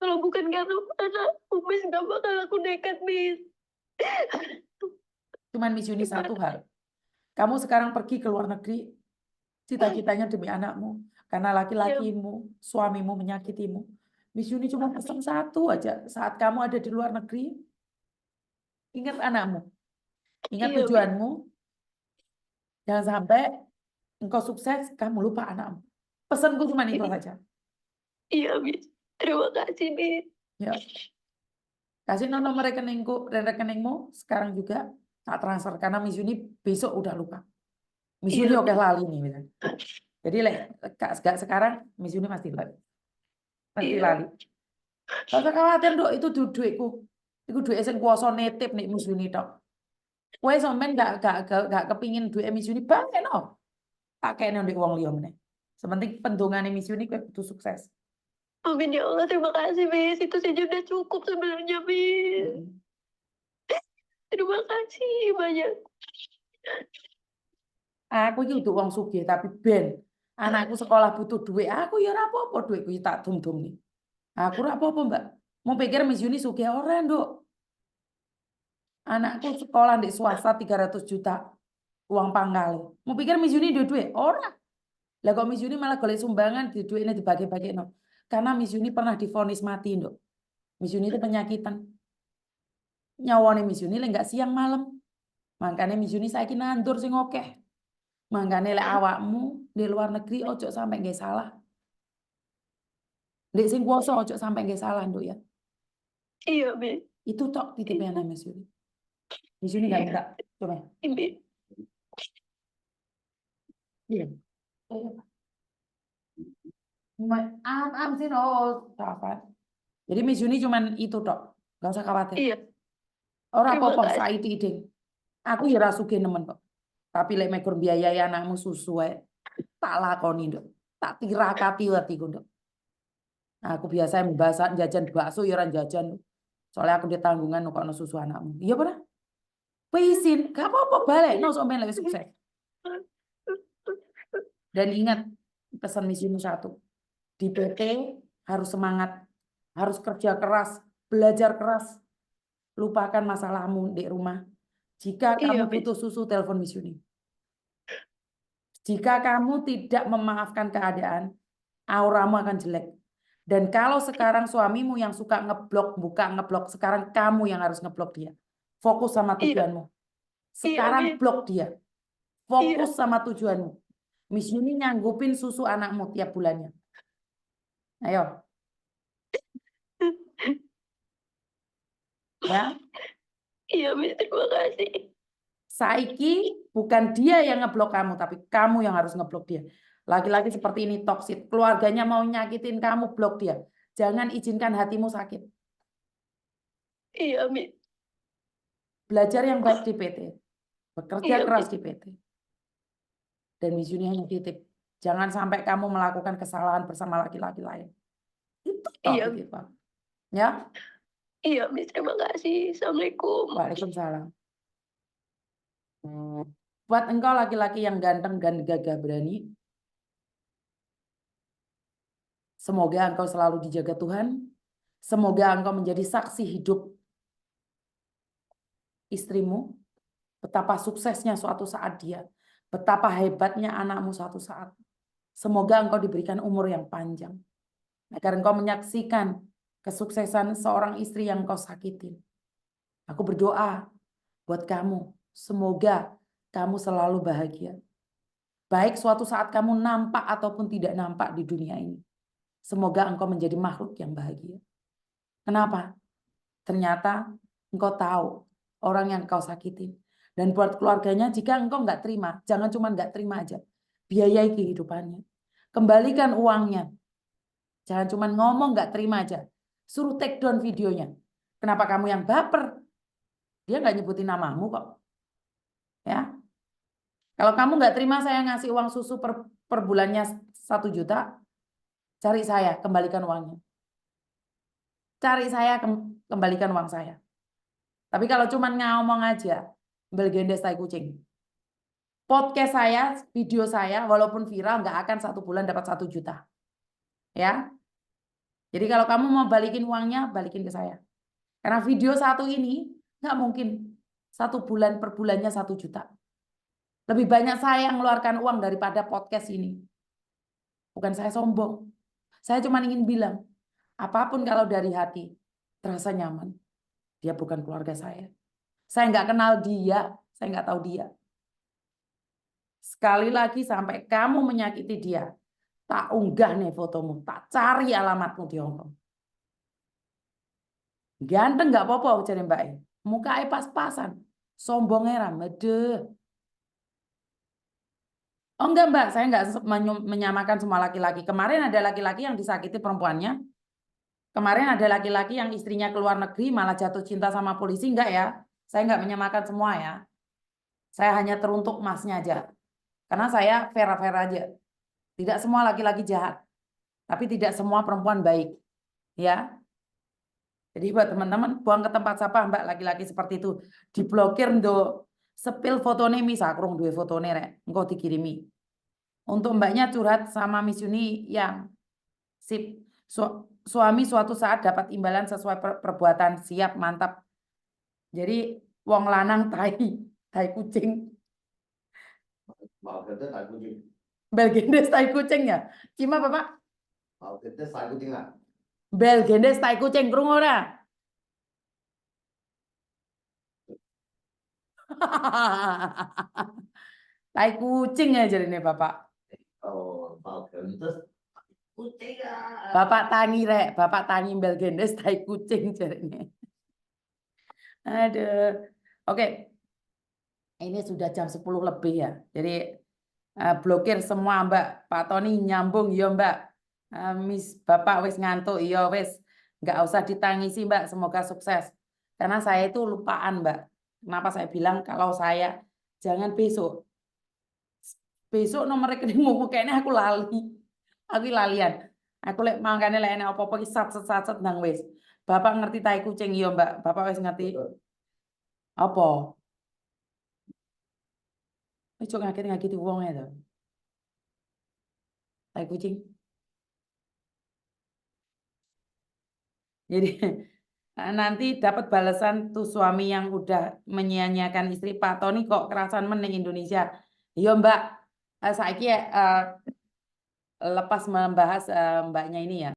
Kalau bukan karena anakku, Miss, nggak bakal aku nekat, Miss. Cuman Miss Yuni satu hal. Kamu sekarang pergi ke luar negeri, cita-citanya demi anakmu. Karena laki-lakimu, suamimu menyakitimu. Miss Yuni cuma pesan satu aja. Saat kamu ada di luar negeri, ingat anakmu. Ingat Iya, Miss. tujuanmu. Jangan sampai engkau sukses, kamu lupa anakmu. Pesanku cuma itu saja. Iya, Miss. Terima kasih, Miss. Ya. Kasih nomor rekeningku dan rekeningmu sekarang juga tak transfer. Karena Miss Yuni besok udah lupa. Miss Yuni Iya, oke Miss. lali nih. Misalnya. Jadi sekarang Miss Yuni pasti lali. Pasti Iya. lali. Gak usah khawatir dok, itu duitku. Itu duit sing kuasa netip nih Miss Yuni tok. Kowe sampean gak kepingin duit Miss Yuni banget no. Tak kene ndek wong liya meneh. Sepenting pendongane Miss Yuni kowe butuh sukses. Amin ya Allah, terima kasih, Miss. Itu saja udah cukup sebenarnya, Miss. Terima kasih banyak. Aku iki untuk wong sugih tapi ben anakku sekolah butuh duit, aku ya ora apa-apa duitku tak dum-dum nih. Aku ora apa-apa, Mbak. Mau pikir Miss Yuni sugih ora, Nduk. Anakku sekolah di swasta 300 juta uang pangkal. Mau pikir Miss Yuni duit-duit? Ora. Lah kok Miss Yuni malah golek sumbangan di duitnya dibagi-bagi no. Karena Miss Yuni pernah divonis mati, Nduk. Miss Yuni itu penyakitan. Nyawane Miss Yuni lek enggak siang malam. Makanya Miss Yuni saiki nandur sing akeh. Makanya lek awakmu di luar negeri ojo sampai nggak salah. Dek sing kuasa ojo sampai nggak salah, Nduk ya. Iya, Miss. Itu tok titipnya Miss Yuni. Miss Yuni enggak minta. Coba. Ini. Iya. Am sih no, apa? Jadi Miss Yuni cuman itu tok. Gak usah khawatir. Iya. Ora Terima apa-apa kasih. saiki iding. Aku ya ra sugih nemen kok. Tapi lek mekur biayai anakmu susu wae tak lakoni, Nduk. Tak tirakati atiku, Nduk. Aku biasa mbasa jajan bakso ya ora jajan. Soalnya aku ditanggungan kok susu anakmu. Iya pernah? Pisin, gak apa-apa balik no sampean lek sukses. Dan ingat pesan Miss Yuni satu. Di PT harus semangat, harus kerja keras, belajar keras. Lupakan masalahmu di rumah. Jika Iya, kamu Miss. butuh susu, telepon Miss Yuni. Jika kamu tidak memaafkan keadaan, auramu akan jelek. Dan kalau sekarang suamimu yang suka ngeblok, buka ngeblok, sekarang kamu yang harus ngeblok dia. Fokus sama Iya. tujuanmu. Iya, Sekarang Miss. blok dia. Iya. Fokus sama tujuanmu. Miss Yuni nyanggupin susu anakmu tiap bulannya. Ayo. Ya. Iya, Miss. Terima kasih. Saiki bukan dia yang ngeblok kamu, tapi kamu yang harus ngeblok dia. Laki-laki seperti ini toksik. Keluarganya mau nyakitin kamu, blok dia. Jangan izinkan hatimu sakit. Iya, Miss. Belajar yang baik di PT. Bekerja Iya, keras Miss. di PT. Dan Miss Yuni hanya titip. Jangan sampai kamu melakukan kesalahan bersama laki-laki lain. Itu tok Iya. titip, Pak. Ya. Iya, Miss. Terima kasih. Assalamualaikum. Waalaikumsalam. Buat engkau laki-laki yang ganteng dan gagah berani, semoga engkau selalu dijaga Tuhan. Semoga engkau menjadi saksi hidup istrimu. Betapa suksesnya suatu saat dia. Betapa hebatnya anakmu suatu saat. Semoga engkau diberikan umur yang panjang. Agar engkau menyaksikan kesuksesan seorang istri yang engkau sakitin. Aku berdoa buat kamu. Semoga kamu selalu bahagia. Baik suatu saat kamu nampak ataupun tidak nampak di dunia ini. Semoga engkau menjadi makhluk yang bahagia. Kenapa? Ternyata engkau tahu orang yang engkau sakitin. Dan buat keluarganya, jika engkau nggak terima, jangan cuma nggak terima aja. Biayai kehidupannya. Kembalikan uangnya. Jangan cuma ngomong nggak terima aja. Suruh take down videonya. Kenapa kamu yang baper? Dia nggak nyebutin namamu kok. Ya, kalau kamu nggak terima saya ngasih uang susu per bulannya 1 juta, cari saya, kembalikan uangnya. Cari saya, kembalikan uang saya. Tapi kalau cuma ngomong aja, belgendes tai kucing. Podcast saya, video saya, walaupun viral, nggak akan 1 bulan dapat 1 juta. Ya, Jadi kalau kamu mau balikin uangnya, balikin ke saya. Karena video satu ini nggak mungkin 1 bulan per bulannya 1 juta. Lebih banyak saya yang mengeluarkan uang daripada podcast ini. Bukan saya sombong. Saya cuma ingin bilang, apapun kalau dari hati, terasa nyaman. Dia bukan keluarga saya. Saya nggak kenal dia, saya nggak tahu dia. Sekali lagi sampai kamu menyakiti dia, tak unggah nih fotomu, tak cari alamatmu di Hongkong. Ganteng nggak apa-apa jadi Mbak. Mukanya pas-pasan. Sombongnya ramede. Oh enggak Mbak, saya enggak menyamakan semua laki-laki. Kemarin ada laki-laki yang disakiti perempuannya. Kemarin ada laki-laki yang istrinya keluar negeri malah jatuh cinta sama polisi. Enggak ya. Saya enggak menyamakan semua ya. Saya hanya teruntuk masnya aja. Karena saya fair-fair aja. Tidak semua laki-laki jahat. Tapi tidak semua perempuan baik. Ya. Jadi buat teman-teman, buang ke tempat sampah Mbak laki-laki seperti itu. Diblokir ndo. Sepil fotone misal kurung duwe fotone rek. Engko dikirimi. Untuk mbaknya curhat sama Miss Yuni yang sip. Suami suatu saat dapat imbalan sesuai perbuatan. Siap, mantap. Jadi wong lanang tai kucing. Mau kerja tai kucing. Bel gendes tai kucing ya. Cima Bapak? Mau kerja tai kucing ah. Bel gendes tai kucing krungu ora? Tai kucing ya jarine Bapak. Oh, mau kerja kucing ah. Bapak tangi rek, Bapak tangi bel gendes tai kucing jarine. Aduh. Oke. Ini sudah jam 10 lebih ya. Jadi blokir semua Mbak. Pak Tony nyambung ya Mbak. Miss Bapak wis ngantuk ya wis. Nggak usah ditangisi Mbak. Semoga sukses. Karena saya itu lupaan Mbak. Kenapa saya bilang kalau saya jangan besok. Besok nomor rekeningmu kayaknya aku lali. Aku lalian. Aku lek mangkane lek enek apa-apa ki sat nang wis. Bapak ngerti tai kucing ya Mbak. Bapak wis ngerti. Apa? Ojo ngakit-ngakiti wong ya to. Tai kucing. Jadi nanti dapat balasan tuh suami yang udah menyia-nyiakan istri. Pak Tony kok kerasan meneng Indonesia. Iya Mbak, saiki lepas membahas mbaknya ini ya.